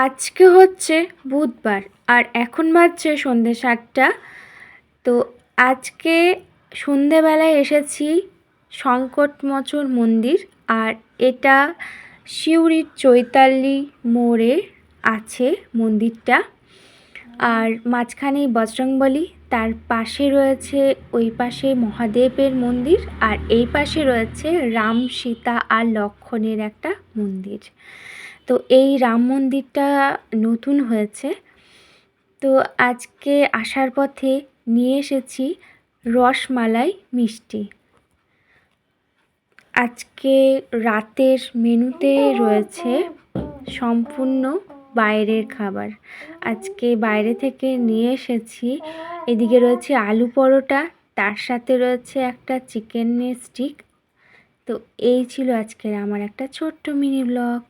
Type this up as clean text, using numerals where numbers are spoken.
আজকে হচ্ছে বুধবার আর এখন বাজছে সন্ধ্যে 7টা। তো আজকে সন্ধেবেলায় এসেছি সংকটমোচন মন্দির। আর এটা সিউড়ির চৈতালি মোড়ে আছে মন্দিরটা। আর মাঝখানেই বজরংবলী, তার পাশে রয়েছে ওই পাশে মহাদেবের মন্দির, আর এই পাশে রয়েছে রাম সীতা আর লক্ষ্মণের একটা মন্দির। তো এই রাম মন্দিরটা নতুন হয়েছে। তো আজকে আসার পথে নিয়ে এসেছি রসমালাই মিষ্টি। আজকে রাতের মেনুতে রয়েছে সম্পূর্ণ বাইরের খাবার। আজকে বাইরে থেকে নিয়ে এসেছি, এদিকে রয়েছে আলু পরোটা, তার সাথে রয়েছে একটা চিকেনের স্টিক। তো এই ছিল আজকের আমার একটা ছোট্ট মিনি ব্লগ।